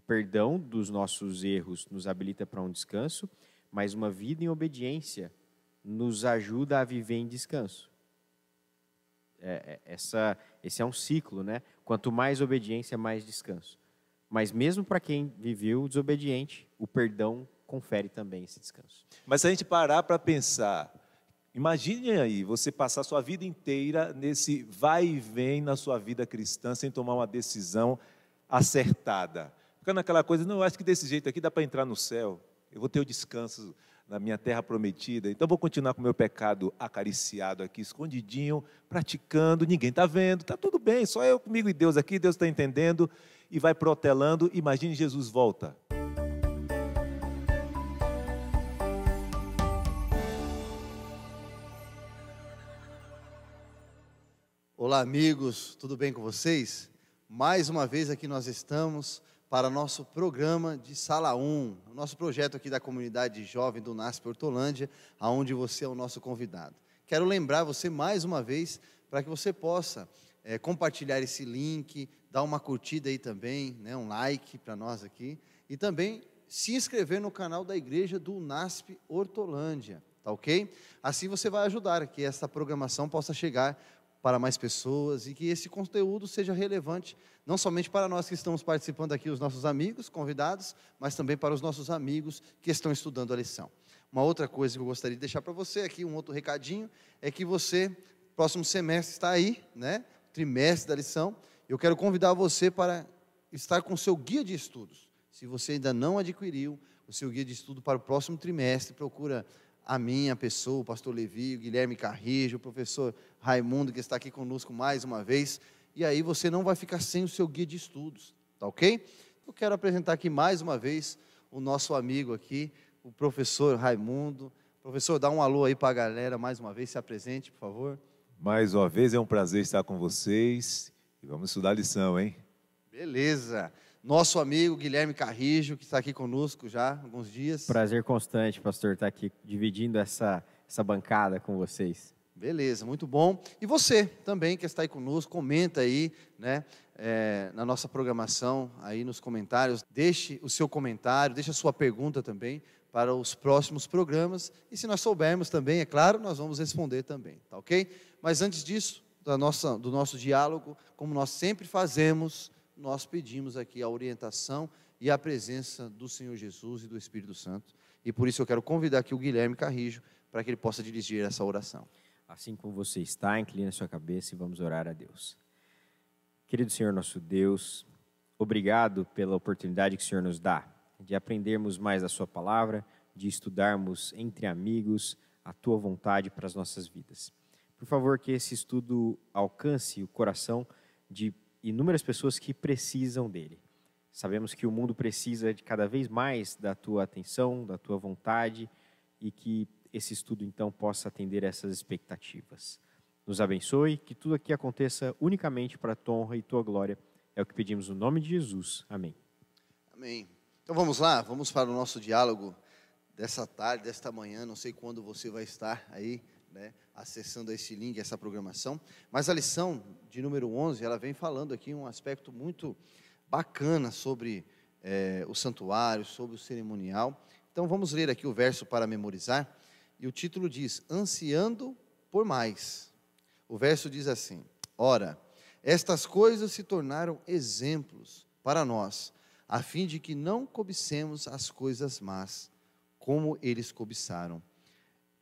perdão dos nossos erros nos habilita para um descanso, mas uma vida em obediência nos ajuda a viver em descanso. Esse é um ciclo, né? Quanto mais obediência, mais descanso. Mas mesmo para quem viveu desobediente, o perdão confere também esse descanso. Mas se a gente parar para pensar, imagine aí, você passar sua vida inteira nesse vai e vem na sua vida cristã, sem tomar uma decisão acertada. Ficando aquela coisa, não, eu acho que desse jeito aqui dá para entrar no céu, eu vou ter o descanso na minha terra prometida, então vou continuar com o meu pecado acariciado aqui, escondidinho, praticando, ninguém está vendo, está tudo bem, só eu comigo e Deus aqui, Deus está entendendo, e vai protelando, imagine Jesus volta. Olá, amigos, tudo bem com vocês? Mais uma vez aqui nós estamos para nosso programa de Sala 1, o nosso projeto aqui da comunidade jovem do NASP Hortolândia, onde você é o nosso convidado. Quero lembrar você mais uma vez para que você possa compartilhar esse link, dar uma curtida aí também, né, um like para nós aqui, e também se inscrever no canal da igreja do NASP Hortolândia, tá ok? Assim você vai ajudar que essa programação possa chegar para mais pessoas e que esse conteúdo seja relevante, não somente para nós que estamos participando aqui, os nossos amigos, convidados, mas também para os nossos amigos que estão estudando a lição. Uma outra coisa que eu gostaria de deixar para você aqui, um outro recadinho, é que você, próximo semestre está aí, né, trimestre da lição, eu quero convidar você para estar com o seu guia de estudos. Se você ainda não adquiriu o seu guia de estudo para o próximo trimestre, procura a minha pessoa, o pastor Levi, o Guilherme Carrijo, o professor Raimundo, que está aqui conosco mais uma vez, e aí você não vai ficar sem o seu guia de estudos, tá ok? Eu quero apresentar aqui mais uma vez o nosso amigo aqui, o professor Raimundo. Professor, dá um alô aí para a galera, mais uma vez, se apresente, por favor. Mais uma vez, é um prazer estar com vocês, e vamos estudar a lição, hein? Beleza. Nosso amigo Guilherme Carrijo, que está aqui conosco já há alguns dias. Prazer constante, pastor, estar aqui dividindo essa bancada com vocês. Beleza, muito bom. E você também que está aí conosco, comenta aí, né, na nossa programação, aí nos comentários, deixe o seu comentário, deixe a sua pergunta também para os próximos programas. E se nós soubermos também, é claro, nós vamos responder também, tá ok? Mas antes disso, do nosso diálogo, como nós sempre fazemos, nós pedimos aqui a orientação e a presença do Senhor Jesus e do Espírito Santo. E por isso eu quero convidar aqui o Guilherme Carrijo para que ele possa dirigir essa oração. Assim como você está, incline a sua cabeça e vamos orar a Deus. Querido Senhor nosso Deus, obrigado pela oportunidade que o Senhor nos dá de aprendermos mais da sua palavra, de estudarmos entre amigos a tua vontade para as nossas vidas. Por favor, que esse estudo alcance o coração de inúmeras pessoas que precisam dele. Sabemos que o mundo precisa de cada vez mais da tua atenção, da tua vontade, e que esse estudo então possa atender essas expectativas. Nos abençoe, que tudo aqui aconteça unicamente para a tua honra e tua glória. É o que pedimos no nome de Jesus. Amém. Amém. Então vamos lá, vamos para o nosso diálogo dessa tarde, desta manhã. Não sei quando você vai estar aí, né, acessando esse link, essa programação, mas a lição de número 11, ela vem falando aqui um aspecto muito bacana sobre o santuário, sobre o cerimonial. Então vamos ler aqui o verso para memorizar, e o título diz, ansiando por mais. O verso diz assim, ora, estas coisas se tornaram exemplos para nós, a fim de que não cobicemos as coisas más, como eles cobiçaram.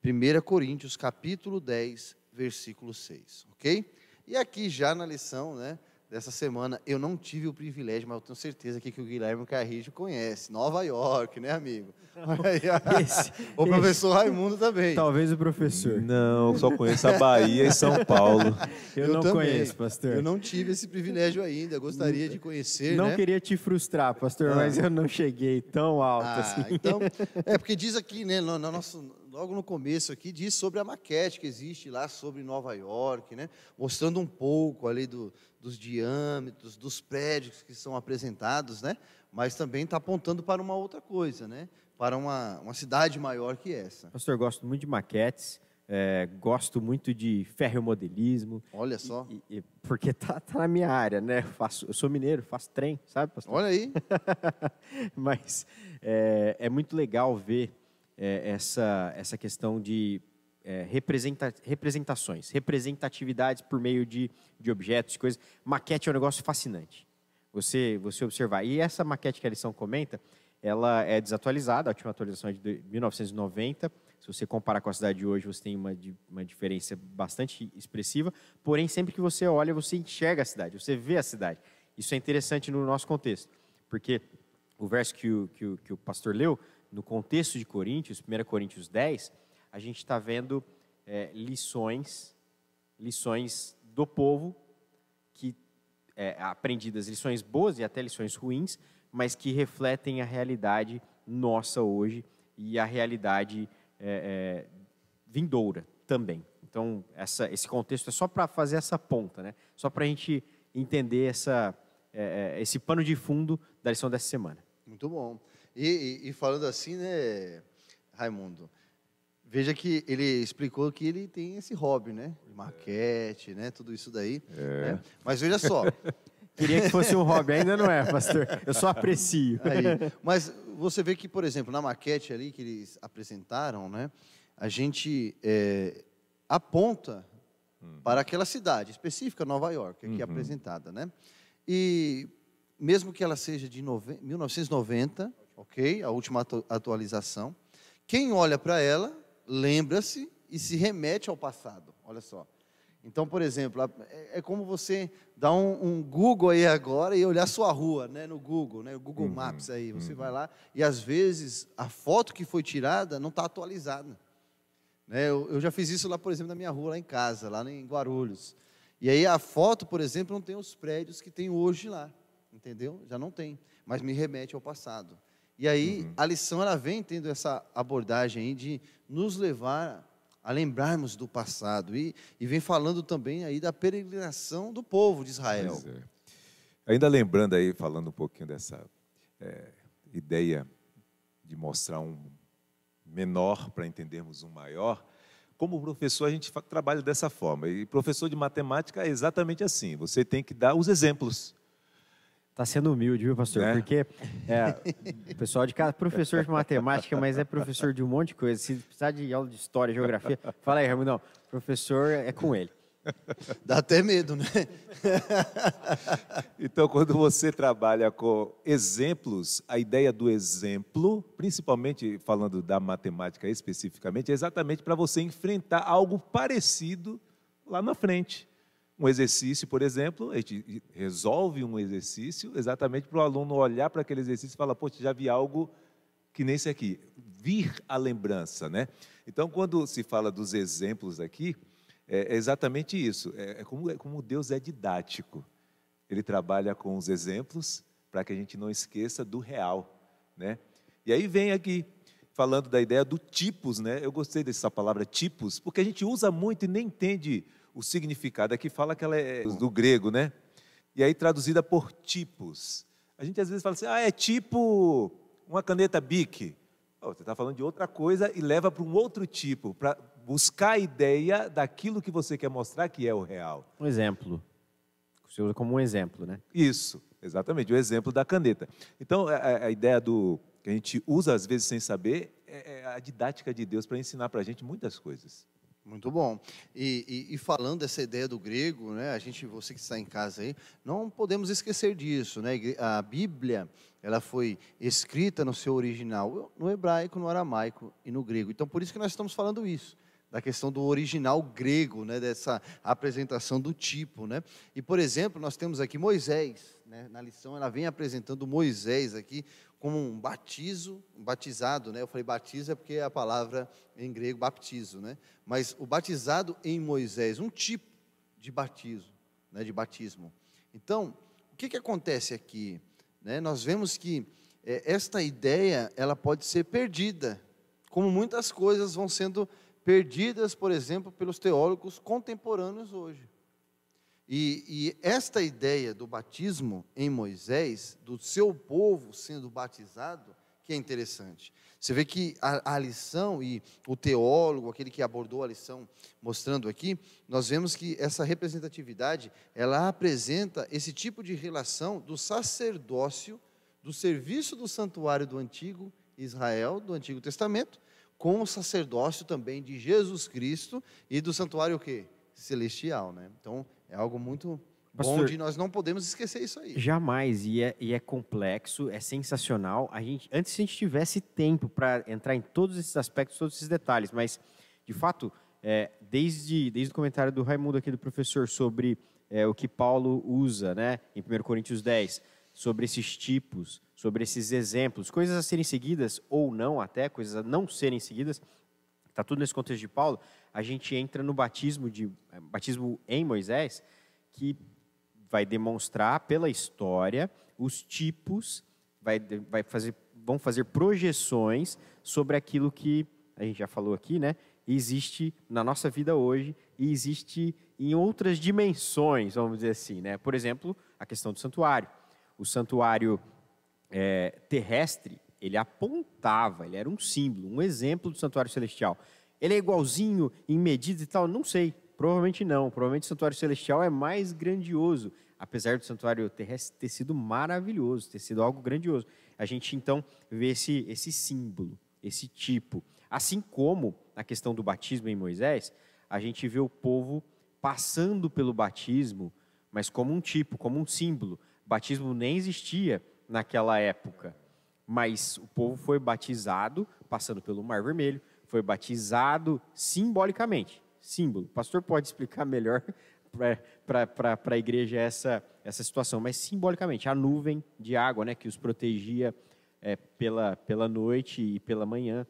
1 Coríntios, capítulo 10, versículo 6, ok? E aqui já na lição, né, dessa semana, eu não tive o privilégio, mas eu tenho certeza que o Guilherme Carrijo conhece, Nova York, né, amigo? O professor Raimundo também. Talvez o professor. Não, só conheço a Bahia e São Paulo. Eu não também conheço, pastor. Eu não tive esse privilégio ainda, gostaria de conhecer, Não né? queria te frustrar, pastor, mas eu não cheguei tão alto assim. Então, porque diz aqui, né, logo no começo aqui, diz sobre a maquete que existe lá sobre Nova York, né, mostrando um pouco ali dos diâmetros, dos prédios que são apresentados, né, mas também está apontando para uma outra coisa, né, para uma cidade maior que essa. Pastor, eu gosto muito de maquetes. gosto muito de ferromodelismo. Olha só. Porque tá na minha área, né? Eu sou mineiro, faço trem, sabe, pastor? Olha aí. Mas é muito legal ver essa questão de representações, representatividades por meio de objetos, coisas. Maquete é um negócio fascinante. Você observar. E essa maquete que a lição comenta, ela é desatualizada, a última atualização é de 1990. Se você comparar com a cidade de hoje, você tem uma diferença bastante expressiva. Porém, sempre que você olha, você enxerga a cidade, você vê a cidade. Isso é interessante no nosso contexto, porque o verso que o pastor leu, no contexto de Coríntios, 1 Coríntios 10, a gente está vendo lições do povo que aprendidas, lições boas e até lições ruins, mas que refletem a realidade nossa hoje e a realidade vindoura também. Então, esse contexto é só para fazer essa ponta, né? Só para a gente entender esse pano de fundo da lição dessa semana. Muito bom. E falando assim, né, Raimundo, veja que ele explicou que ele tem esse hobby, né? Maquete, né? Tudo isso daí. Né? Mas veja só. Queria que fosse um hobby, ainda não é, pastor. Eu só aprecio. Aí, mas você vê que, por exemplo, na maquete ali que eles apresentaram, né? A gente aponta para aquela cidade específica, Nova York, aqui apresentada, né? E mesmo que ela seja de 1990, ok? A última atualização. Quem olha para ela, lembra-se e se remete ao passado. Olha só. Então, por exemplo, é como você dar um Google aí agora e olhar sua rua, né, no Google, né, o Google Maps aí. Você vai lá e, às vezes, a foto que foi tirada não está atualizada. Né, eu já fiz isso lá, por exemplo, na minha rua, lá em casa, lá em Guarulhos. E aí a foto, por exemplo, não tem os prédios que tem hoje lá, entendeu? Já não tem, mas me remete ao passado. E aí a lição, ela vem tendo essa abordagem aí de nos levar a lembrarmos do passado, e vem falando também aí da peregrinação do povo de Israel. Ainda lembrando aí, falando um pouquinho dessa ideia de mostrar um menor para entendermos um maior, como professor a gente trabalha dessa forma, e professor de matemática é exatamente assim, você tem que dar os exemplos. Está sendo humilde, viu, pastor? Né? Porque o pessoal de casa, professor de matemática, mas é professor de um monte de coisa. Se precisar de aula de história, geografia, fala aí, Raimundo, não, professor é com ele. Dá até medo, né? Então, quando você trabalha com exemplos, a ideia do exemplo, principalmente falando da matemática especificamente, é exatamente para você enfrentar algo parecido lá na frente. Um exercício, por exemplo, a gente resolve um exercício exatamente para o aluno olhar para aquele exercício e falar, poxa, já vi algo que nem esse aqui. Vir à lembrança, né? Então, quando se fala dos exemplos aqui, é exatamente isso. É como Deus é didático. Ele trabalha com os exemplos para que a gente não esqueça do real, né? E aí vem aqui, falando da ideia do tipos, né? Eu gostei dessa palavra tipos, porque a gente usa muito e nem entende o significado. Aqui fala que ela é do grego, né? E aí traduzida por tipos. A gente às vezes fala assim, é tipo uma caneta Bic. Você está falando de outra coisa e leva para um outro tipo, para buscar a ideia daquilo que você quer mostrar que é o real. Um exemplo. Você usa como um exemplo, né? Isso, exatamente, o exemplo da caneta. Então, a ideia que a gente usa às vezes sem saber é a didática de Deus para ensinar para a gente muitas coisas. Muito bom. E falando dessa ideia do grego, né, você que está em casa aí, não podemos esquecer disso, né? A Bíblia, ela foi escrita no seu original, no hebraico, no aramaico e no grego. Então, por isso que nós estamos falando isso, da questão do original grego, né, dessa apresentação do tipo, né? E, por exemplo, nós temos aqui Moisés, né? Na lição ela vem apresentando Moisés aqui como um batizado, né? Eu falei batizo é porque é a palavra em grego baptizo, né? Mas o batizado em Moisés, um tipo de batismo, né? De batismo. Então, o que acontece aqui, né? Nós vemos que esta ideia, ela pode ser perdida, como muitas coisas vão sendo perdidas, por exemplo, pelos teólogos contemporâneos hoje. E esta ideia do batismo em Moisés, do seu povo sendo batizado, que é interessante. Você vê que a lição e o teólogo, aquele que abordou a lição, mostrando aqui, nós vemos que essa representatividade, ela apresenta esse tipo de relação do sacerdócio, do serviço do santuário do antigo Israel, do Antigo Testamento, com o sacerdócio também de Jesus Cristo e do santuário o quê? Celestial, né? Então, é algo muito Pastor, bom de nós não podemos esquecer isso aí. jamais, e é complexo, é sensacional. Antes a gente tivesse tempo para entrar em todos esses aspectos, todos esses detalhes, mas, de fato, desde o comentário do Raimundo aqui, do professor, sobre o que Paulo usa, né, em 1 Coríntios 10, sobre esses tipos, sobre esses exemplos, coisas a serem seguidas ou não até, coisas a não serem seguidas, está tudo nesse contexto de Paulo, a gente entra no batismo em Moisés, que vai demonstrar pela história os tipos, vão fazer projeções sobre aquilo que a gente já falou aqui, né? Existe na nossa vida hoje e existe em outras dimensões, vamos dizer assim, né? Por exemplo, a questão do santuário. O santuário terrestre, ele apontava, ele era um símbolo, um exemplo do santuário celestial. Ele é igualzinho em medidas e tal? Não sei. Provavelmente não. Provavelmente o santuário celestial é mais grandioso, apesar do santuário terrestre ter sido maravilhoso, ter sido algo grandioso. A gente, então, vê esse símbolo, esse tipo. Assim como, na questão do batismo em Moisés, a gente vê o povo passando pelo batismo, mas como um tipo, como um símbolo. O batismo nem existia naquela época, mas o povo foi batizado, passando pelo Mar Vermelho, foi batizado simbolicamente. Símbolo. O pastor pode explicar melhor para a igreja essa situação, mas simbolicamente, a nuvem de água, né, que os protegia pela noite e pela manhã,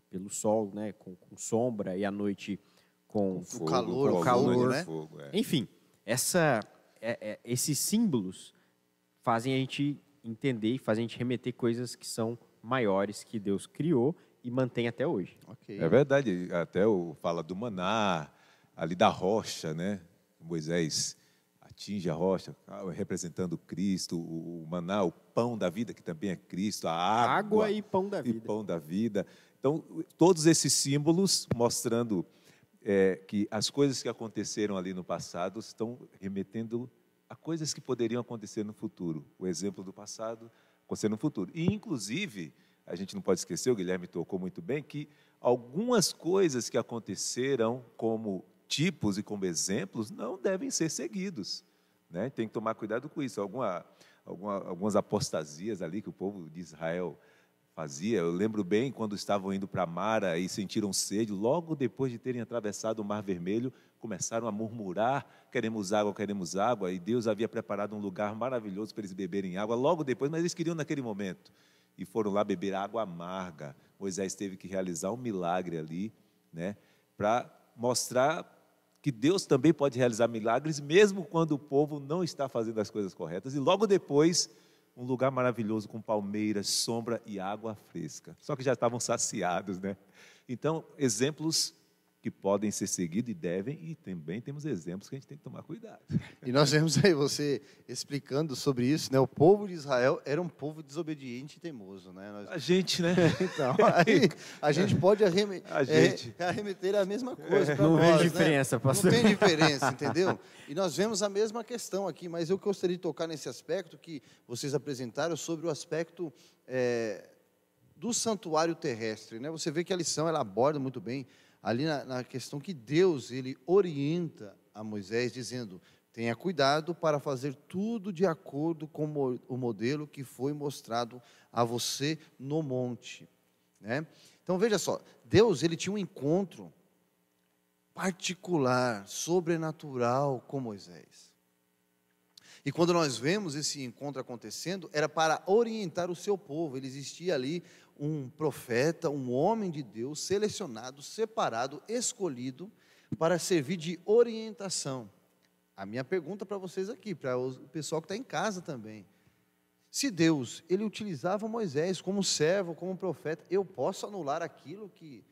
pelo sol, né, com sombra, e à noite com o calor, com calor, né? Fogo, Enfim, esses símbolos fazem a gente entender e fazem a gente remeter coisas que são maiores, que Deus criou e mantém até hoje. Ok. É verdade, até fala do maná, ali da rocha, né? Moisés atinge a rocha, representando Cristo, o maná, o pão da vida, que também é Cristo, a água e pão da vida. E pão da vida. Então, todos esses símbolos mostrando que as coisas que aconteceram ali no passado estão remetendo a coisas que poderiam acontecer no futuro. O exemplo do passado acontecer no futuro. E, inclusive, a gente não pode esquecer, o Guilherme tocou muito bem, que algumas coisas que aconteceram como tipos e como exemplos não devem ser seguidos, né? Tem que tomar cuidado com isso. Algumas apostasias ali que o povo de Israel fazia. Eu lembro bem quando estavam indo para Mara e sentiram sede, logo depois de terem atravessado o Mar Vermelho, começaram a murmurar, queremos água, e Deus havia preparado um lugar maravilhoso para eles beberem água, logo depois, mas eles queriam naquele momento, e foram lá beber água amarga. Moisés teve que realizar um milagre ali, né, para mostrar que Deus também pode realizar milagres, mesmo quando o povo não está fazendo as coisas corretas, e logo depois, um lugar maravilhoso com palmeiras, sombra e água fresca. Só que já estavam saciados, né? Então, exemplos que podem ser seguidos e devem, e também temos exemplos que a gente tem que tomar cuidado. E nós vemos aí você explicando sobre isso, né? O povo de Israel era um povo desobediente e teimoso, né? A gente, né? Então, aí a gente pode arremeter a mesma coisa para Não nós, vê diferença, né? pastor. Não tem diferença, entendeu? E nós vemos a mesma questão aqui, mas eu gostaria de tocar nesse aspecto que vocês apresentaram sobre o aspecto do santuário terrestre, né? Você vê que a lição ela aborda muito bem ali na questão que Deus ele orienta a Moisés dizendo: tenha cuidado para fazer tudo de acordo com o modelo que foi mostrado a você no monte, né? Então veja só, Deus ele tinha um encontro particular, sobrenatural com Moisés. E quando nós vemos esse encontro acontecendo, era para orientar o seu povo. Ele existia ali um profeta, um homem de Deus, selecionado, separado, escolhido, para servir de orientação. A minha pergunta para vocês aqui, para o pessoal que está em casa também: se Deus, ele utilizava Moisés como servo, como profeta, eu posso anular aquilo que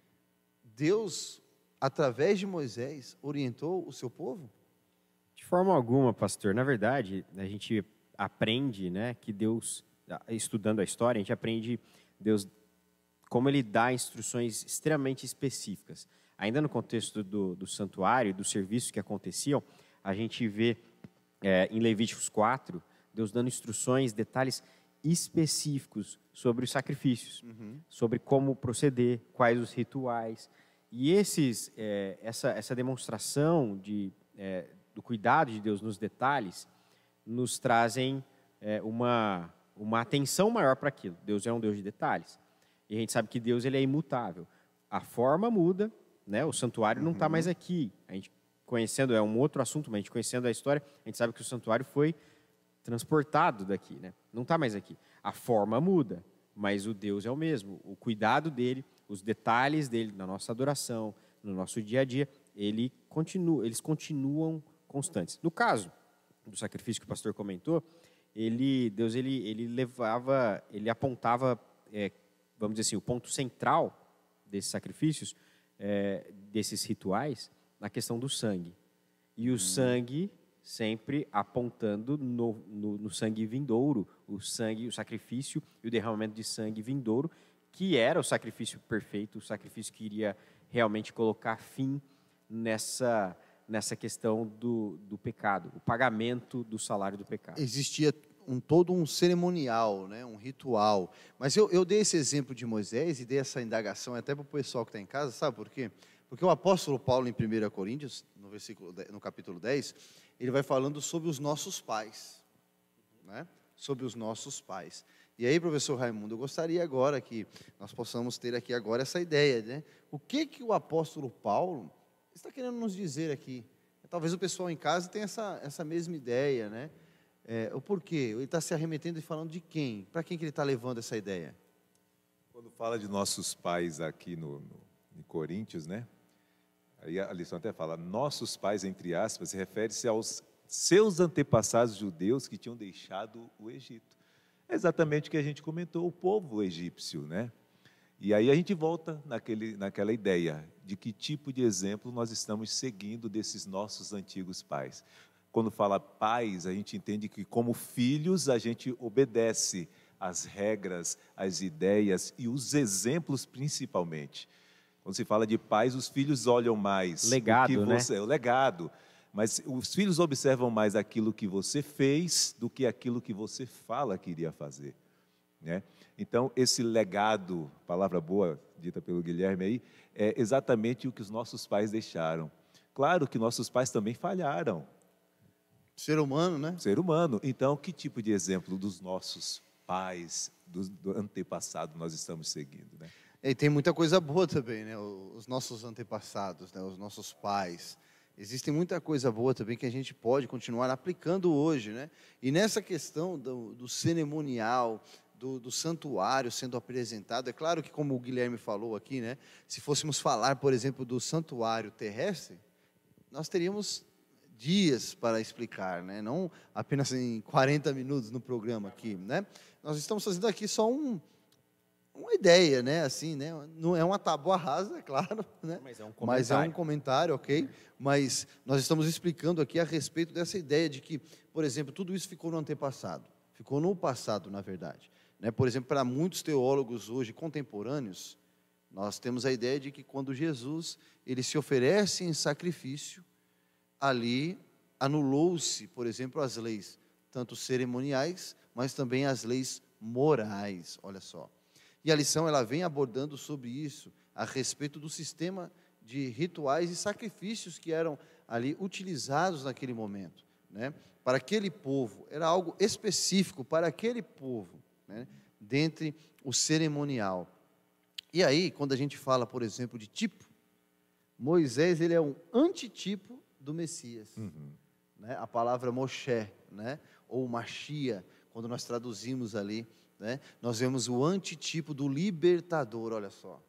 Deus, através de Moisés, orientou o seu povo? De forma alguma, pastor. Na verdade, a gente aprende, né, que Deus, estudando a história, a gente aprende Deus, como ele dá instruções extremamente específicas. Ainda no contexto do santuário, dos serviços que aconteciam, a gente vê em Levíticos 4, Deus dando instruções, detalhes específicos sobre os sacrifícios, sobre como proceder, quais os rituais. E essa demonstração do cuidado de Deus nos detalhes nos trazem uma atenção maior para aquilo. Deus é um Deus de detalhes. E a gente sabe que Deus ele é imutável. A forma muda, né? O santuário não está mais aqui. A gente conhecendo, é um outro assunto, mas a gente conhecendo a história, a gente sabe que o santuário foi transportado daqui, né? Não está mais aqui. A forma muda, mas o Deus é o mesmo. O cuidado dele, os detalhes dele na nossa adoração, no nosso dia a dia, eles continuam constantes. No caso do sacrifício que o pastor comentou, Deus ele apontava, vamos dizer assim, o ponto central desses sacrifícios, desses rituais, na questão do sangue. E o sangue sempre apontando no sangue vindouro, o sacrifício e o derramamento de sangue vindouro, que era o sacrifício perfeito, o sacrifício que iria realmente colocar fim nessa questão do pecado, o pagamento do salário do pecado. Existia todo um cerimonial, né, um ritual. Mas eu dei esse exemplo de Moisés e dei essa indagação até para o pessoal que está em casa, sabe por quê? Porque o apóstolo Paulo, em 1 Coríntios, no capítulo 10, ele vai falando sobre os nossos pais, né? Sobre os nossos pais. E aí, professor Raimundo, eu gostaria agora que nós possamos ter aqui agora essa ideia, né? O que o apóstolo Paulo está querendo nos dizer aqui? Talvez o pessoal em casa tenha essa mesma ideia, né? O porquê? Ele está se arremetendo e falando de quem? Para quem que ele está levando essa ideia? Quando fala de nossos pais aqui em Coríntios, né? Aí a lição até fala, nossos pais, entre aspas, refere-se aos seus antepassados judeus que tinham deixado o Egito. É exatamente o que a gente comentou, o povo egípcio, né? E aí a gente volta naquela ideia de que tipo de exemplo nós estamos seguindo desses nossos antigos pais. Quando fala pais, a gente entende que como filhos a gente obedece às regras, às ideias e os exemplos principalmente. Quando se fala de pais, os filhos olham mais legado, né? O legado. Mas os filhos observam mais aquilo que você fez do que aquilo que você fala que iria fazer, né? Então, esse legado, palavra boa, dita pelo Guilherme aí, é exatamente o que os nossos pais deixaram. Claro que nossos pais também falharam. Ser humano, né? Ser humano. Então, que tipo de exemplo dos nossos pais, do antepassado, nós estamos seguindo, né? E tem muita coisa boa também, né? Os nossos antepassados, né? Os nossos pais. Existe muita coisa boa também que a gente pode continuar aplicando hoje, né? E nessa questão do cerimonial, do santuário sendo apresentado, é claro que, como o Guilherme falou aqui, né? Se fôssemos falar, por exemplo, do santuário terrestre, nós teríamos dias para explicar, né? Não apenas em 40 minutos no programa aqui, né? Nós estamos fazendo aqui só uma ideia, né? Assim, né? Não é uma tábua rasa, é claro, né? Mas é um comentário, ok? Mas nós estamos explicando aqui a respeito dessa ideia de que, por exemplo, tudo isso ficou no antepassado, ficou no passado, na verdade, né? Por exemplo, para muitos teólogos hoje contemporâneos, nós temos a ideia de que quando Jesus ele se oferece em sacrifício, ali anulou-se, por exemplo, as leis, tanto cerimoniais, mas também as leis morais, olha só. E a lição ela vem abordando sobre isso, a respeito do sistema de rituais e sacrifícios que eram ali utilizados naquele momento, né? Para aquele povo, era algo específico para aquele povo, né? Dentre o cerimonial. E aí, quando a gente fala, por exemplo, de tipo, Moisés ele é um antitipo do Messias, né? A palavra Moshe, né? Ou Machia, quando nós traduzimos ali, né? Nós vemos o antitipo do libertador, olha só.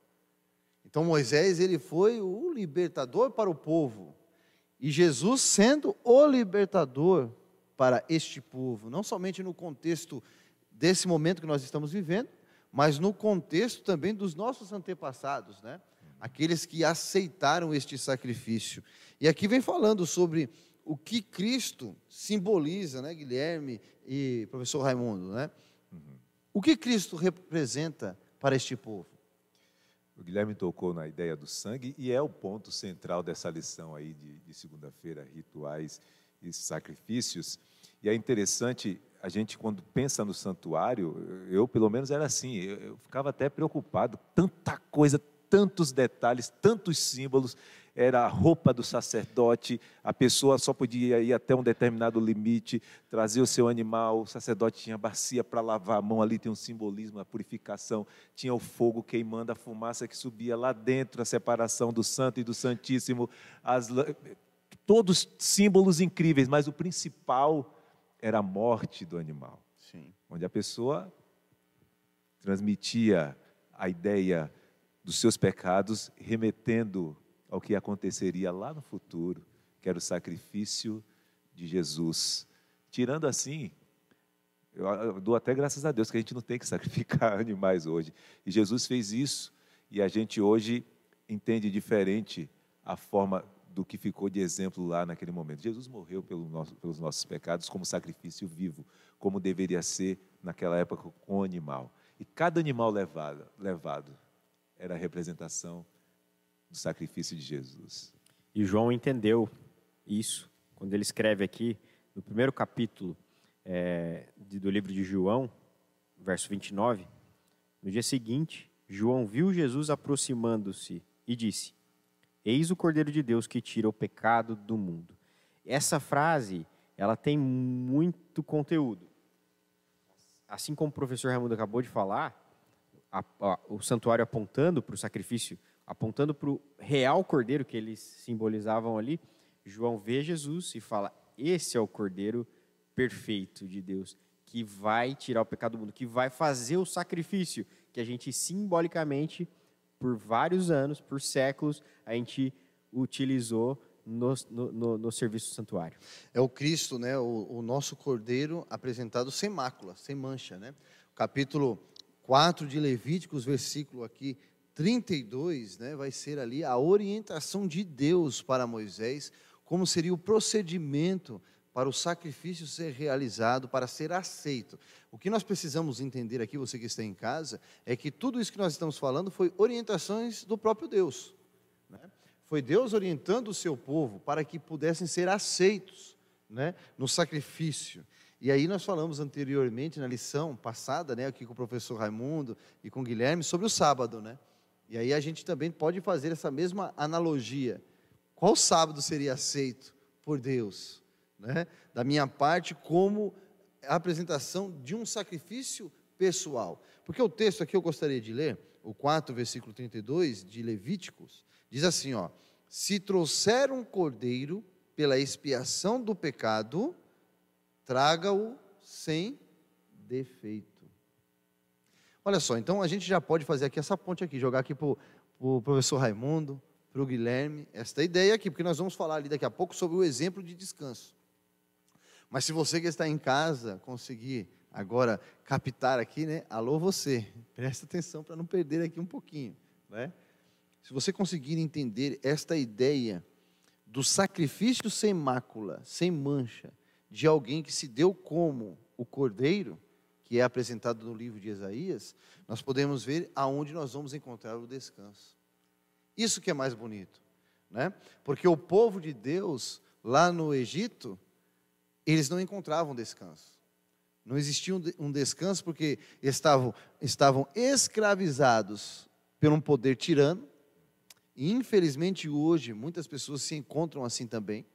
Então Moisés ele foi o libertador para o povo, e Jesus sendo o libertador para este povo, não somente no contexto desse momento que nós estamos vivendo, mas no contexto também dos nossos antepassados, né? Aqueles que aceitaram este sacrifício. E aqui vem falando sobre o que Cristo simboliza, né, Guilherme e professor Raimundo, né? O que Cristo representa para este povo. O Guilherme tocou na ideia do sangue e é o ponto central dessa lição aí de segunda-feira, rituais e sacrifícios. E é interessante, a gente quando pensa no santuário, eu pelo menos era assim, eu ficava até preocupado, tanta coisa, tantos detalhes, tantos símbolos, era a roupa do sacerdote, a pessoa só podia ir até um determinado limite, trazer o seu animal, o sacerdote tinha bacia para lavar a mão, ali tem um simbolismo, a purificação, tinha o fogo queimando, a fumaça que subia lá dentro, a separação do santo e do santíssimo, todos símbolos incríveis, mas o principal era a morte do animal. Sim. Onde a pessoa transmitia a ideia dos seus pecados, remetendo ao que aconteceria lá no futuro, que era o sacrifício de Jesus. Tirando assim, eu dou até graças a Deus que a gente não tem que sacrificar animais hoje. E Jesus fez isso, e a gente hoje entende diferente a forma do que ficou de exemplo lá naquele momento. Jesus morreu pelos nossos pecados como sacrifício vivo, como deveria ser naquela época com o animal. E cada animal levado era a representação do sacrifício de Jesus. E João entendeu isso quando ele escreve aqui, no primeiro capítulo do livro de João, verso 29, no dia seguinte, João viu Jesus aproximando-se e disse: Eis o Cordeiro de Deus que tira o pecado do mundo. Essa frase, ela tem muito conteúdo. Assim como o professor Raimundo acabou de falar, o santuário apontando para o sacrifício, apontando para o real Cordeiro que eles simbolizavam ali, João vê Jesus e fala: esse é o Cordeiro perfeito de Deus, que vai tirar o pecado do mundo, que vai fazer o sacrifício que a gente simbolicamente, por vários anos, por séculos, a gente utilizou no serviço do santuário. É o Cristo, né, o nosso Cordeiro apresentado sem mácula, sem mancha, né? Capítulo 4 de Levíticos, versículo aqui 32, né, vai ser ali a orientação de Deus para Moisés, como seria o procedimento para o sacrifício ser realizado, para ser aceito. O que nós precisamos entender aqui, você que está em casa, é que tudo isso que nós estamos falando foi orientações do próprio Deus, né? Foi Deus orientando o seu povo para que pudessem ser aceitos, né, no sacrifício. E aí nós falamos anteriormente, na lição passada, né, aqui com o professor Raimundo e com o Guilherme, sobre o sábado, né? E aí a gente também pode fazer essa mesma analogia. Qual sábado seria aceito por Deus, né? Da minha parte, como a apresentação de um sacrifício pessoal. Porque o texto aqui eu gostaria de ler, o 4, versículo 32 de Levíticos, diz assim, ó: se trouxer um cordeiro pela expiação do pecado, traga-o sem defeito. Olha só, então a gente já pode fazer aqui essa ponte aqui, jogar aqui para o professor Raimundo, para o Guilherme, esta ideia aqui, porque nós vamos falar ali daqui a pouco sobre o exemplo de descanso. Mas se você que está em casa conseguir agora captar aqui, né? Alô você, presta atenção para não perder aqui um pouquinho, né? Se você conseguir entender esta ideia do sacrifício sem mácula, sem mancha, de alguém que se deu como o Cordeiro, que é apresentado no livro de Isaías, nós podemos ver aonde nós vamos encontrar o descanso. Isso que é mais bonito, né? Porque o povo de Deus, lá no Egito, eles não encontravam descanso. Não existia um descanso porque estavam escravizados por um poder tirano. E infelizmente hoje muitas pessoas se encontram assim também,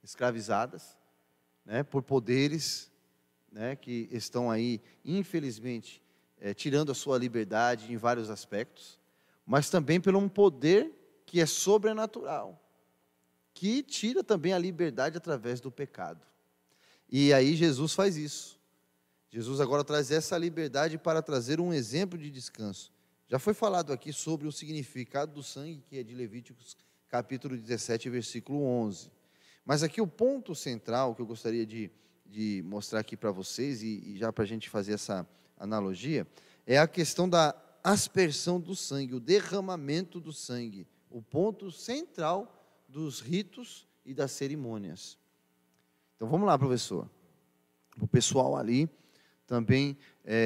escravizadas, né, por poderes, né, que estão aí, infelizmente, tirando a sua liberdade em vários aspectos, mas também por um poder que é sobrenatural, que tira também a liberdade através do pecado. E aí Jesus faz isso. Jesus agora traz essa liberdade para trazer um exemplo de descanso. Já foi falado aqui sobre o significado do sangue, que é de Levíticos capítulo 17, versículo 11. Mas aqui o ponto central que eu gostaria de mostrar aqui para vocês, e já para a gente fazer essa analogia, é a questão da aspersão do sangue, o derramamento do sangue, o ponto central dos ritos e das cerimônias. Então vamos lá, professor, o pessoal ali também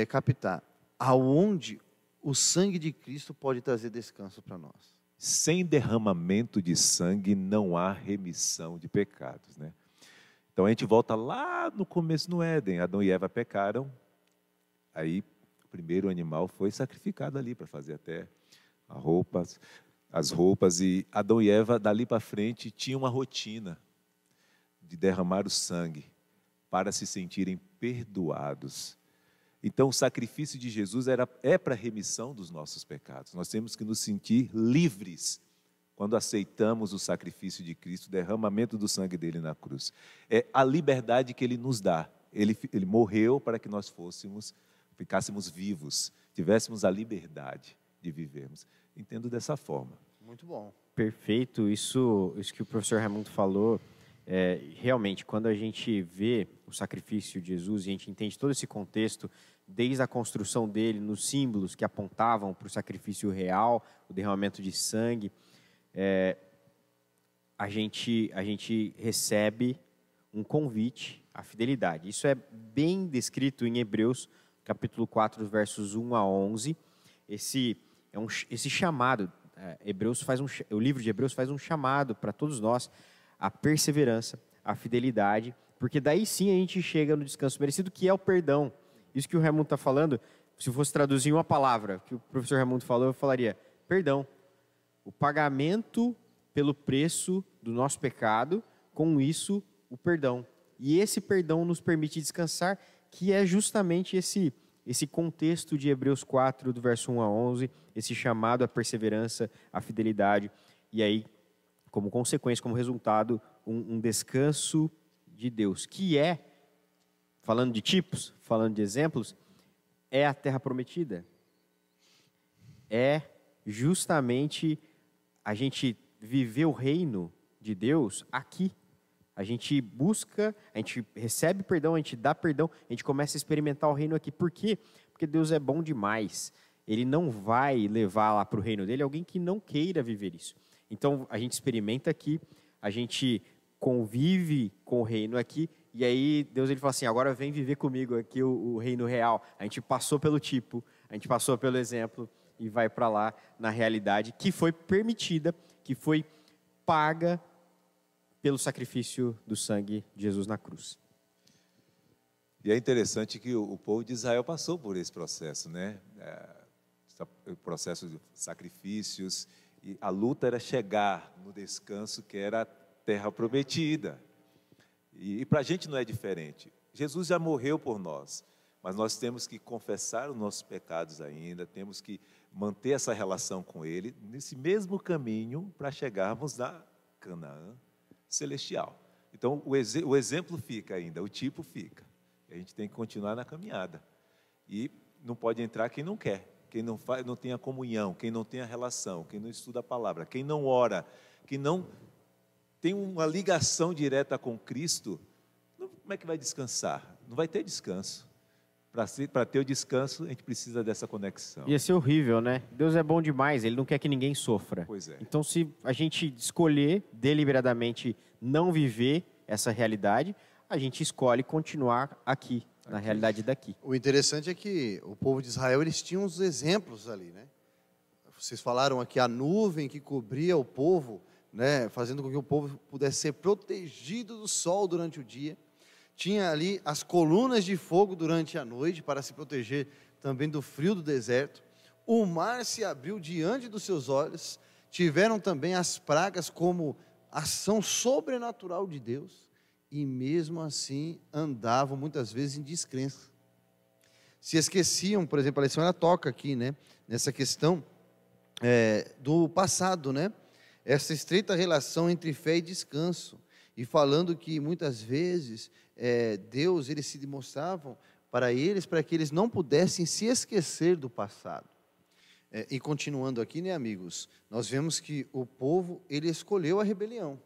captar aonde o sangue de Cristo pode trazer descanso para nós. Sem derramamento de sangue não há remissão de pecados, né? Então a gente volta lá no começo no Éden. Adão e Eva pecaram, aí o primeiro animal foi sacrificado ali para fazer até as roupas, e Adão e Eva dali para frente tinham uma rotina de derramar o sangue para se sentirem perdoados. Então o sacrifício de Jesus é para a remissão dos nossos pecados. Nós temos que nos sentir livres quando aceitamos o sacrifício de Cristo, o derramamento do sangue dele na cruz. É a liberdade que ele nos dá. Ele morreu para que nós ficássemos vivos, tivéssemos a liberdade de vivermos. Entendo dessa forma. Muito bom. Perfeito. Isso que o professor Raimundo falou, realmente, quando a gente vê o sacrifício de Jesus e a gente entende todo esse contexto, desde a construção dele, nos símbolos que apontavam para o sacrifício real, o derramamento de sangue, a gente recebe um convite à fidelidade. Isso é bem descrito em Hebreus, capítulo 4, versos 1 a 11. Esse chamado, o livro de Hebreus faz um chamado para todos nós, a perseverança, a fidelidade, porque daí sim a gente chega no descanso merecido, que é o perdão. Isso que o Raimundo está falando, se eu fosse traduzir em uma palavra que o professor Raimundo falou, eu falaria perdão. O pagamento pelo preço do nosso pecado, com isso, o perdão. E esse perdão nos permite descansar, que é justamente esse contexto de Hebreus 4, do verso 1 a 11, esse chamado à perseverança, à fidelidade, e aí, como consequência, como resultado, um descanso de Deus, que falando de tipos, falando de exemplos, é a terra prometida. É justamente a gente viver o reino de Deus aqui. A gente busca, a gente recebe perdão, a gente dá perdão, a gente começa a experimentar o reino aqui. Por quê? Porque Deus é bom demais. Ele não vai levar lá para o reino dele alguém que não queira viver isso. Então, a gente experimenta aqui, a gente convive com o reino aqui, e aí Deus ele fala assim, agora vem viver comigo aqui o reino real. A gente passou pelo tipo, a gente passou pelo exemplo e vai para lá na realidade que foi permitida, que foi paga pelo sacrifício do sangue de Jesus na cruz. E é interessante que o povo de Israel passou por esse processo, né? O processo de sacrifícios, e a luta era chegar no descanso que era a terra prometida. E para a gente não é diferente. Jesus já morreu por nós, mas nós temos que confessar os nossos pecados ainda, temos que manter essa relação com Ele, nesse mesmo caminho para chegarmos na Canaã celestial. Então, o exemplo fica ainda, o tipo fica. A gente tem que continuar na caminhada. E não pode entrar quem não quer, quem não tem a comunhão, quem não tem a relação, quem não estuda a palavra, quem não ora, quem não tem uma ligação direta com Cristo, como é que vai descansar? Não vai ter descanso. Para ter o descanso, a gente precisa dessa conexão. Ia ser horrível, né? Deus é bom demais, Ele não quer que ninguém sofra. Pois é. Então, se a gente escolher deliberadamente não viver essa realidade, a gente escolhe continuar aqui, na realidade daqui. O interessante é que o povo de Israel, eles tinham os exemplos ali, né? Vocês falaram aqui a nuvem que cobria o povo, né, fazendo com que o povo pudesse ser protegido do sol durante o dia. Tinha ali as colunas de fogo durante a noite para se proteger também do frio do deserto. O mar se abriu diante dos seus olhos. Tiveram também as pragas como ação sobrenatural de Deus. E mesmo assim andavam muitas vezes em descrença. Se esqueciam, por exemplo, a lição ela toca aqui, né, nessa questão do passado, né? Essa estreita relação entre fé e descanso, e falando que muitas vezes Deus, eles se demonstravam para eles, para que eles não pudessem se esquecer do passado. E continuando aqui, né, amigos, nós vemos que o povo, ele escolheu a rebelião,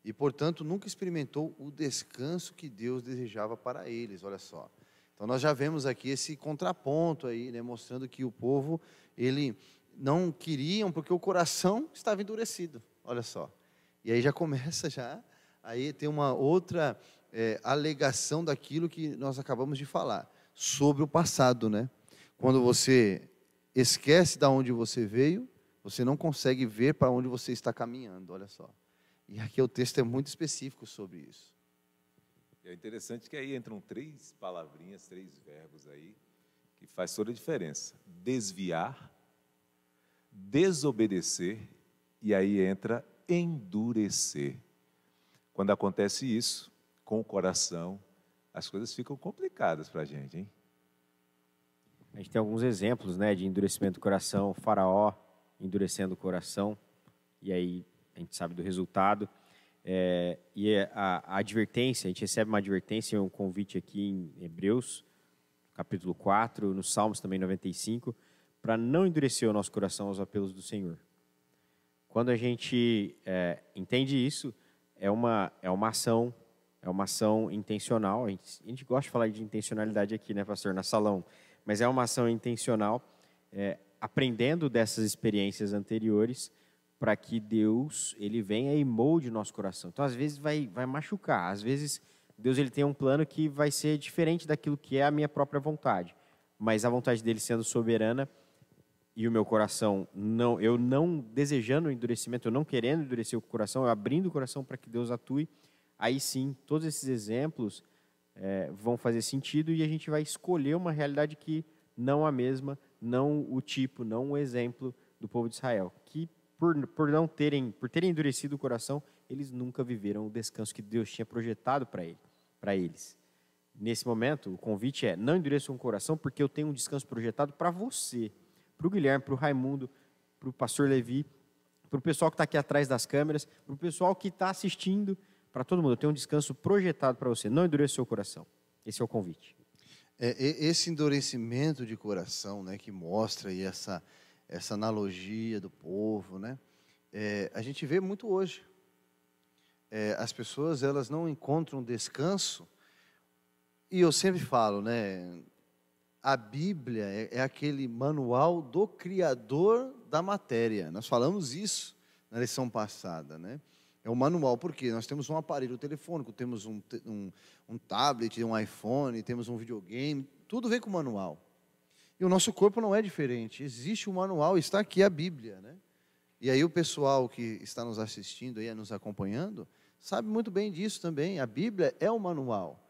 e portanto nunca experimentou o descanso que Deus desejava para eles, olha só. Então nós já vemos aqui esse contraponto aí, né, mostrando que o povo, ele não queriam, porque o coração estava endurecido, olha só. E aí já começa aí tem uma outra alegação daquilo que nós acabamos de falar, sobre o passado, né? Quando você esquece de onde você veio, você não consegue ver para onde você está caminhando, olha só. E aqui o texto é muito específico sobre isso. É interessante que aí entram 3 palavrinhas, 3 verbos aí, que faz toda a diferença. Desviar, desobedecer, e aí entra endurecer. Quando acontece isso, com o coração, as coisas ficam complicadas para a gente, hein? A gente tem alguns exemplos, né, de endurecimento do coração. Faraó endurecendo o coração, e aí a gente sabe do resultado. A advertência, a gente recebe uma advertência, um convite aqui em Hebreus, capítulo 4, nos Salmos também 95, para não endurecer o nosso coração aos apelos do Senhor. Quando a gente entende isso, é uma ação intencional. A gente gosta de falar de intencionalidade aqui, né, pastor, na Salão, mas é uma ação intencional, aprendendo dessas experiências anteriores, para que Deus ele venha e molde o nosso coração. Então, às vezes, vai machucar. Às vezes, Deus ele tem um plano que vai ser diferente daquilo que é a minha própria vontade. Mas a vontade dele sendo soberana e o meu coração, eu não desejando o endurecimento, eu não querendo endurecer o coração, eu abrindo o coração para que Deus atue, aí sim, todos esses exemplos vão fazer sentido e a gente vai escolher uma realidade que não a mesma, não o tipo, não o exemplo do povo de Israel, que por terem endurecido o coração, eles nunca viveram o descanso que Deus tinha projetado para eles. Nesse momento, o convite é: não endureça o coração, porque eu tenho um descanso projetado para você, para o Guilherme, para o Raimundo, para o pastor Levi, para o pessoal que está aqui atrás das câmeras, para o pessoal que está assistindo, para todo mundo. Eu tenho um descanso projetado para você. Não endureça o seu coração. Esse é o convite. Esse endurecimento de coração, né, que mostra aí essa analogia do povo, né? A gente vê muito hoje. As pessoas, elas não encontram descanso, e eu sempre falo, né? A Bíblia é aquele manual do Criador da matéria. Nós falamos isso na lição passada, né? É um manual, porque nós temos um aparelho telefônico, temos um tablet, um iPhone, temos um videogame, tudo vem com manual. E o nosso corpo não é diferente. Existe um manual, está aqui a Bíblia, né? E aí o pessoal que está nos assistindo aí, nos acompanhando, sabe muito bem disso também. A Bíblia é um manual.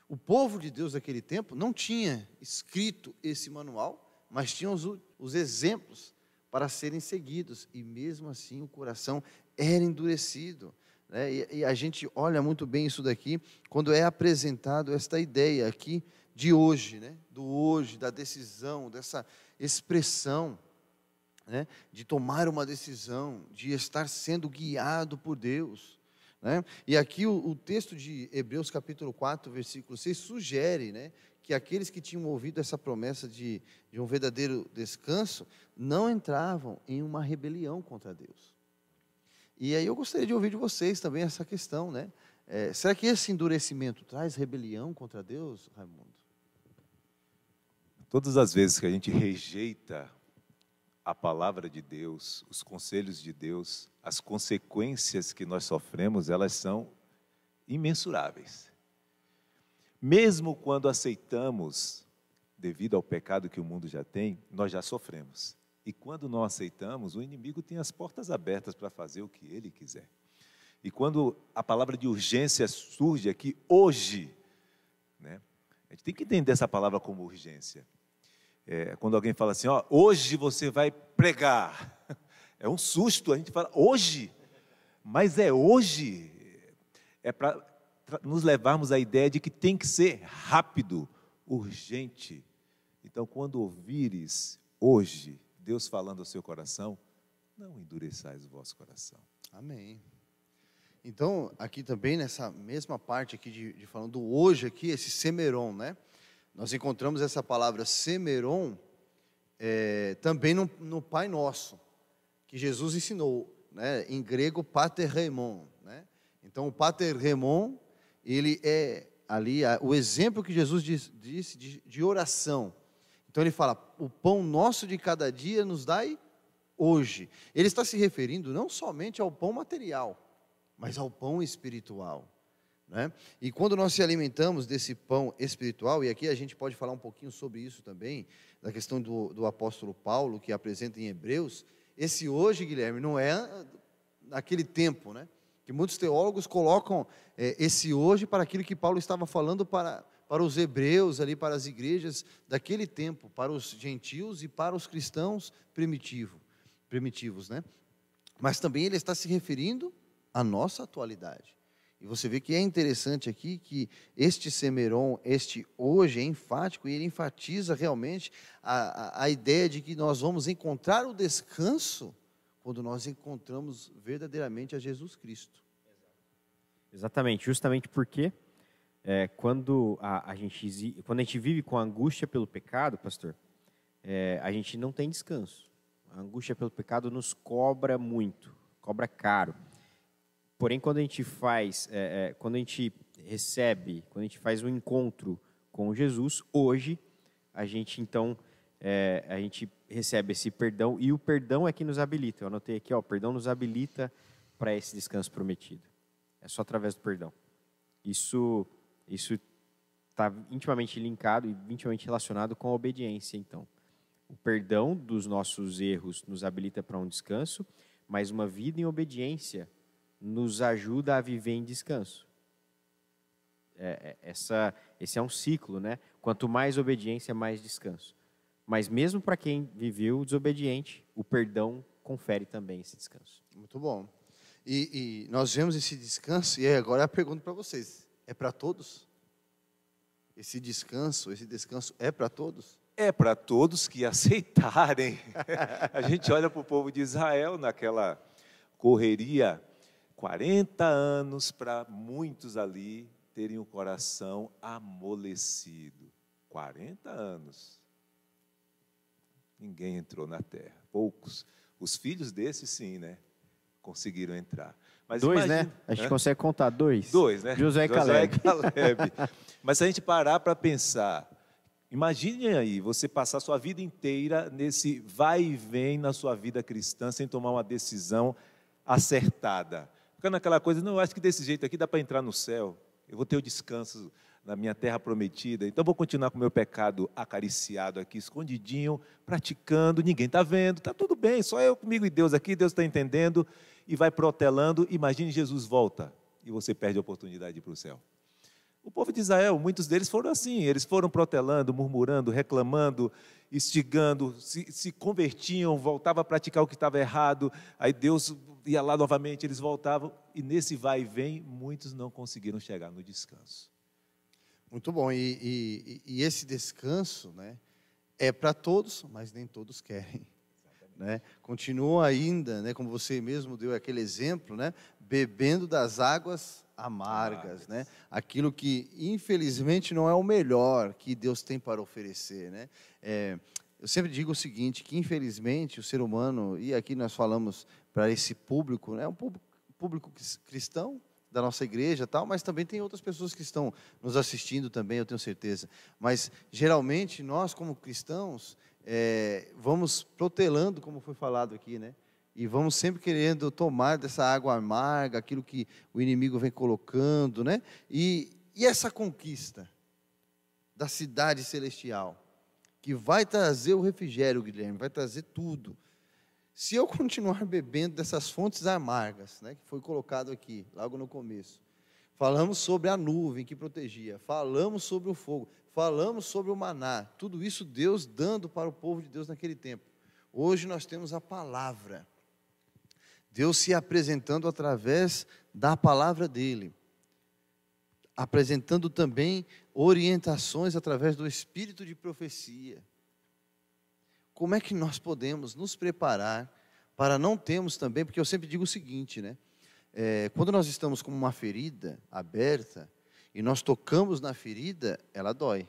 O povo de Deus daquele tempo não tinha escrito esse manual, mas tinha os exemplos para serem seguidos. E mesmo assim o coração era endurecido, né? E a gente olha muito bem isso daqui, quando é apresentado esta ideia aqui de hoje, né? Do hoje, da decisão, dessa expressão, né? De tomar uma decisão, de estar sendo guiado por Deus, né? E aqui o texto de Hebreus capítulo 4, versículo 6, sugere, né, que aqueles que tinham ouvido essa promessa de um verdadeiro descanso, não entravam em uma rebelião contra Deus. E aí eu gostaria de ouvir de vocês também essa questão, né? Será que esse endurecimento traz rebelião contra Deus, Raimundo? Todas as vezes que a gente rejeita a palavra de Deus, os conselhos de Deus, as consequências que nós sofremos, elas são imensuráveis. Mesmo quando aceitamos, devido ao pecado que o mundo já tem, nós já sofremos. E quando não aceitamos, o inimigo tem as portas abertas para fazer o que ele quiser. E quando a palavra de urgência surge aqui, hoje, né, a gente tem que entender essa palavra como urgência. Quando alguém fala assim, ó, hoje você vai pregar, é um susto, a gente fala, hoje? Mas é hoje? É para nos levarmos à ideia de que tem que ser rápido, urgente. Então, quando ouvires hoje Deus falando ao seu coração, não endureçais o vosso coração. Amém. Então, aqui também, nessa mesma parte aqui de falando do hoje aqui, esse semeron, né? Nós encontramos essa palavra semeron também no Pai Nosso, que Jesus ensinou, né? Em grego, paterremon, né? Então, o paterremon, ele é ali o exemplo que Jesus disse de oração. Então, ele fala, o pão nosso de cada dia nos dai hoje. Ele está se referindo não somente ao pão material, mas ao pão espiritual, né? E quando nós se alimentamos desse pão espiritual, e aqui a gente pode falar um pouquinho sobre isso também, da questão do apóstolo Paulo, que apresenta em Hebreus, esse hoje, Guilherme, não é naquele tempo, né? Que muitos teólogos colocam esse hoje para aquilo que Paulo estava falando para os hebreus, ali para as igrejas daquele tempo, para os gentios e para os cristãos primitivos, né? Mas também ele está se referindo à nossa atualidade. E você vê que é interessante aqui que este semeron, este hoje é enfático, e ele enfatiza realmente a ideia de que nós vamos encontrar o descanso quando nós encontramos verdadeiramente a Jesus Cristo. Exatamente, justamente porque quando a gente vive com angústia pelo pecado, pastor, a gente não tem descanso. A angústia pelo pecado nos cobra muito, cobra caro. Porém, quando a gente faz, quando a gente recebe, quando a gente faz um encontro com Jesus, hoje, a gente então, a gente recebe esse perdão, e o perdão é que nos habilita. Eu anotei aqui, o perdão nos habilita para esse descanso prometido. É só através do perdão. Isso está intimamente linkado e intimamente relacionado com a obediência, então. O perdão dos nossos erros nos habilita para um descanso, mas uma vida em obediência nos ajuda a viver em descanso. Esse é um ciclo, né? Quanto mais obediência, mais descanso. Mas mesmo para quem viveu desobediente, o perdão confere também esse descanso. Muito bom. E nós vemos esse descanso, e agora eu pergunto para vocês, é para todos? Esse descanso é para todos? É para todos que aceitarem. A gente olha para o povo de Israel naquela correria, 40 anos para muitos ali terem o coração amolecido. 40 anos. Ninguém entrou na terra. Poucos. Os filhos desses, sim, né? Conseguiram entrar. Mas dois, imagina, né? A gente consegue contar dois. Dois, né? Josué e Caleb. Mas se a gente parar para pensar, imagine aí, você passar sua vida inteira nesse vai e vem na sua vida cristã, sem tomar uma decisão acertada. Ficando naquela coisa, não, eu acho que desse jeito aqui dá para entrar no céu. Eu vou ter o descanso na minha terra prometida. Então, vou continuar com o meu pecado acariciado aqui, escondidinho, praticando. Ninguém está vendo, está tudo bem, só eu comigo e Deus aqui, Deus está entendendo. E vai protelando. Imagine Jesus volta e você perde a oportunidade de ir para o céu. O povo de Israel, muitos deles foram assim, eles foram protelando, murmurando, reclamando, instigando, se convertiam, voltavam a praticar o que estava errado, aí Deus ia lá novamente, eles voltavam, e nesse vai e vem, muitos não conseguiram chegar no descanso. Muito bom, e esse descanso, né, é para todos, mas nem todos querem. Né? Continua ainda, né, como você mesmo deu aquele exemplo, né, bebendo das águas amargas, né? Aquilo que infelizmente não é o melhor que Deus tem para oferecer, né? Eu sempre digo o seguinte, que infelizmente o ser humano, e aqui nós falamos para esse público, né, um público cristão da nossa igreja, tal, mas também tem outras pessoas que estão nos assistindo também, eu tenho certeza. Mas geralmente nós como cristãos vamos protelando, como foi falado aqui, né? E vamos sempre querendo tomar dessa água amarga, aquilo que o inimigo vem colocando, né? E essa conquista da cidade celestial, que vai trazer o refrigério, Guilherme, vai trazer tudo. Se eu continuar bebendo dessas fontes amargas, né, que foi colocado aqui, logo no começo, falamos sobre a nuvem que protegia, falamos sobre o fogo, falamos sobre o maná, tudo isso Deus dando para o povo de Deus naquele tempo. Hoje nós temos a palavra. Deus se apresentando através da palavra dele, apresentando também orientações através do espírito de profecia. Como é que nós podemos nos preparar para não termos também, porque eu sempre digo o seguinte, né? Quando nós estamos com uma ferida aberta e nós tocamos na ferida, ela dói,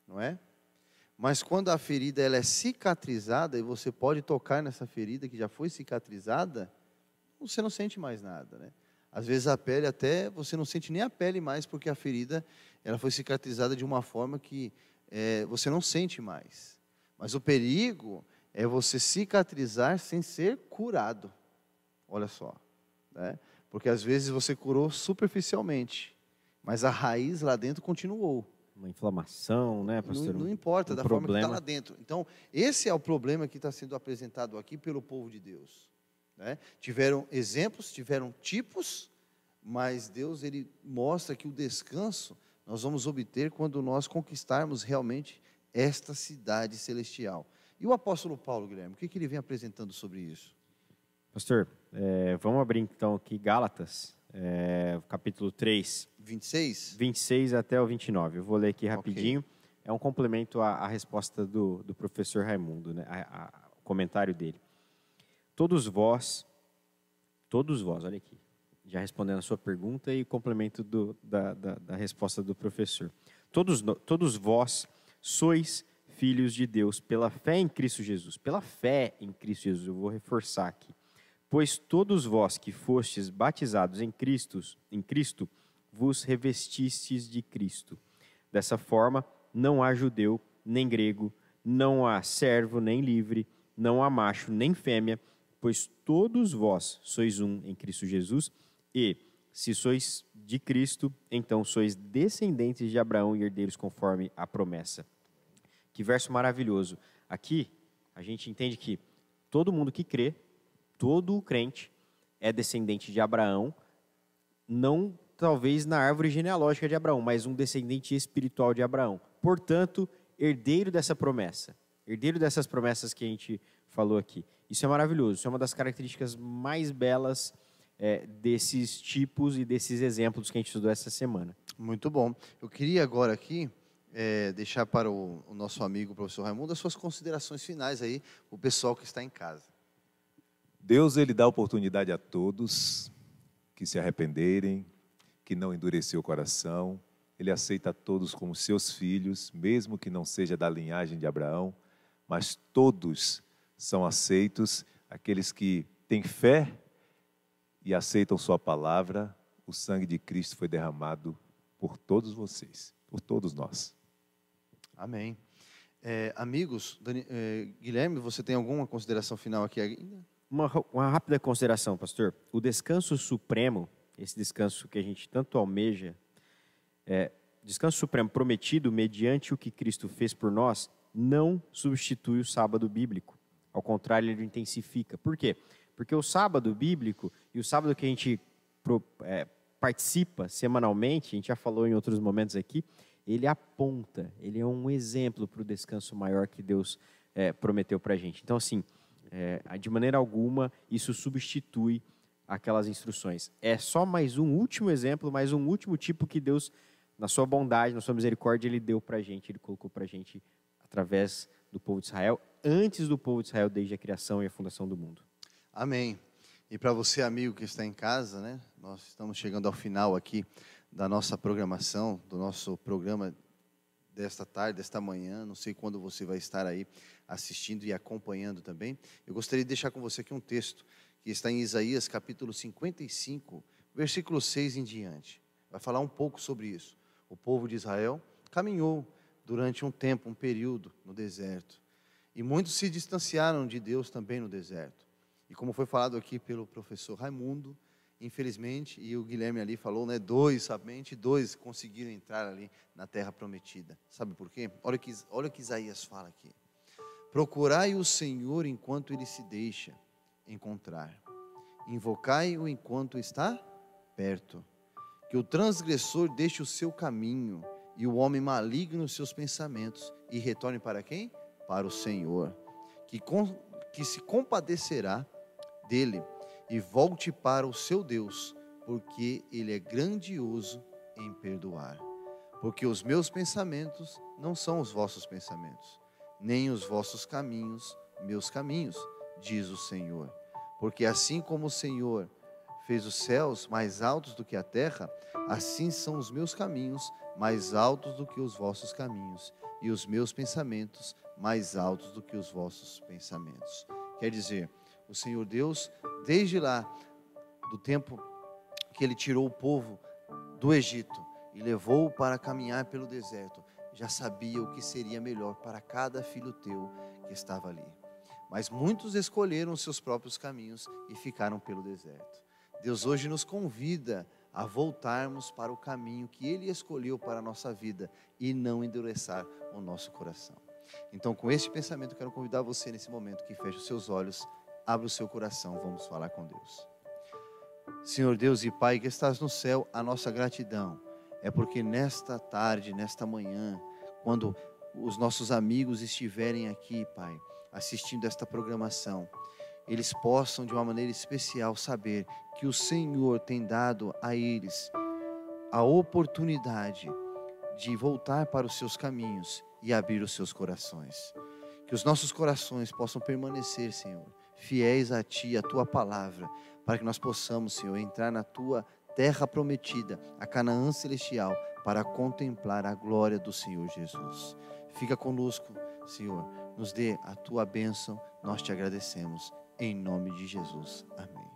não é? Mas quando a ferida ela é cicatrizada e você pode tocar nessa ferida que já foi cicatrizada, você não sente mais nada, né? Às vezes a pele até, você não sente nem a pele mais, porque a ferida ela foi cicatrizada de uma forma que você não sente mais. Mas o perigo é você cicatrizar sem ser curado. Olha só, né? Porque às vezes você curou superficialmente, mas a raiz lá dentro continuou. Uma inflamação, né, pastor? Não importa, um da forma que está problema. lá dentro. Então, esse é o problema que está sendo apresentado aqui pelo povo de Deus. Né? Tiveram exemplos, tiveram tipos, mas Deus ele mostra que o descanso nós vamos obter quando nós conquistarmos realmente esta cidade celestial. E o apóstolo Paulo, Guilherme, o que ele vem apresentando sobre isso? Pastor, vamos abrir então aqui Gálatas, capítulo 3, 26? 26 até o 29. Eu vou ler aqui rapidinho. Okay. É um complemento à resposta do professor Raimundo, né? O comentário dele. Todos vós, olha aqui, já respondendo a sua pergunta e complemento da resposta do professor. Todos vós sois filhos de Deus pela fé em Cristo Jesus. Pela fé em Cristo Jesus, eu vou reforçar aqui. Pois todos vós que fostes batizados em Cristo, vos revestistes de Cristo. Dessa forma, não há judeu nem grego, não há servo nem livre, não há macho nem fêmea, pois todos vós sois um em Cristo Jesus, e, se sois de Cristo, então sois descendentes de Abraão e herdeiros conforme a promessa. Que verso maravilhoso. Aqui, a gente entende que todo mundo que crê, todo o crente é descendente de Abraão, não talvez na árvore genealógica de Abraão, mas um descendente espiritual de Abraão. Portanto, herdeiro dessa promessa, herdeiro dessas promessas que a gente falou aqui. Isso é maravilhoso, isso é uma das características mais belas desses tipos e desses exemplos que a gente estudou essa semana. Muito bom. Eu queria agora aqui deixar para o nosso amigo, o professor Raimundo, as suas considerações finais aí, o pessoal que está em casa. Deus, ele dá oportunidade a todos que se arrependerem, que não endureceu o coração. Ele aceita todos como seus filhos, mesmo que não seja da linhagem de Abraão, mas todos são aceitos, aqueles que têm fé e aceitam sua palavra. O sangue de Cristo foi derramado por todos vocês, por todos nós. Amém. Amigos, Guilherme, você tem alguma consideração final aqui ainda? Uma rápida consideração, pastor. O descanso supremo, esse descanso que a gente tanto almeja, descanso supremo prometido mediante o que Cristo fez por nós, não substitui o sábado bíblico. Ao contrário, ele intensifica. Por quê? Porque o sábado bíblico e o sábado que a gente participa semanalmente, a gente já falou em outros momentos aqui, ele aponta, ele é um exemplo para o descanso maior que Deus prometeu para a gente. Então, assim, de maneira alguma, isso substitui aquelas instruções. É só mais um último exemplo, mais um último tipo que Deus, na sua bondade, na sua misericórdia, Ele deu para a gente, Ele colocou para a gente através do povo de Israel, antes do povo de Israel, desde a criação e a fundação do mundo. Amém. E para você, amigo que está em casa, né? Nós estamos chegando ao final aqui da nossa programação, do nosso programa desta tarde, desta manhã. Não sei quando você vai estar aí assistindo e acompanhando também. Eu gostaria de deixar com você aqui um texto que está em Isaías, capítulo 55, versículo 6 em diante. Vai falar um pouco sobre isso. O povo de Israel caminhou durante um tempo, um período no deserto. E muitos se distanciaram de Deus também no deserto. E como foi falado aqui pelo professor Raimundo, infelizmente, e o Guilherme ali falou, né, somente dois conseguiram entrar ali na terra prometida. Sabe por quê? Olha o que Isaías fala aqui. Procurai o Senhor enquanto Ele se deixa encontrar. Invocai-o enquanto está perto. Que o transgressor deixe o seu caminho e o homem maligno os seus pensamentos e retorne para quem? Para o Senhor, que se compadecerá dele e volte para o seu Deus, porque Ele é grandioso em perdoar. Porque os meus pensamentos não são os vossos pensamentos, nem os vossos caminhos, meus caminhos, diz o Senhor. Porque assim como o Senhor fez os céus mais altos do que a terra, assim são os meus caminhos mais altos do que os vossos caminhos, e os meus pensamentos mais altos do que os vossos pensamentos. Quer dizer, o Senhor Deus, desde lá, do tempo que Ele tirou o povo do Egito e levou-o para caminhar pelo deserto, já sabia o que seria melhor para cada filho teu que estava ali. Mas muitos escolheram os seus próprios caminhos e ficaram pelo deserto. Deus hoje nos convida a voltarmos para o caminho que Ele escolheu para a nossa vida e não endurecer o nosso coração. Então, com este pensamento, eu quero convidar você nesse momento que feche os seus olhos, abra o seu coração, vamos falar com Deus. Senhor Deus e Pai que estás no céu, a nossa gratidão é porque nesta tarde, nesta manhã, quando os nossos amigos estiverem aqui, Pai, assistindo esta programação, eles possam de uma maneira especial saber que o Senhor tem dado a eles a oportunidade de voltar para os seus caminhos e abrir os seus corações. Que os nossos corações possam permanecer, Senhor, fiéis a Ti, a Tua palavra, para que nós possamos, Senhor, entrar na Tua terra prometida, a Canaã celestial, para contemplar a glória do Senhor Jesus. Fica conosco, Senhor, nos dê a Tua bênção, nós Te agradecemos, em nome de Jesus. Amém.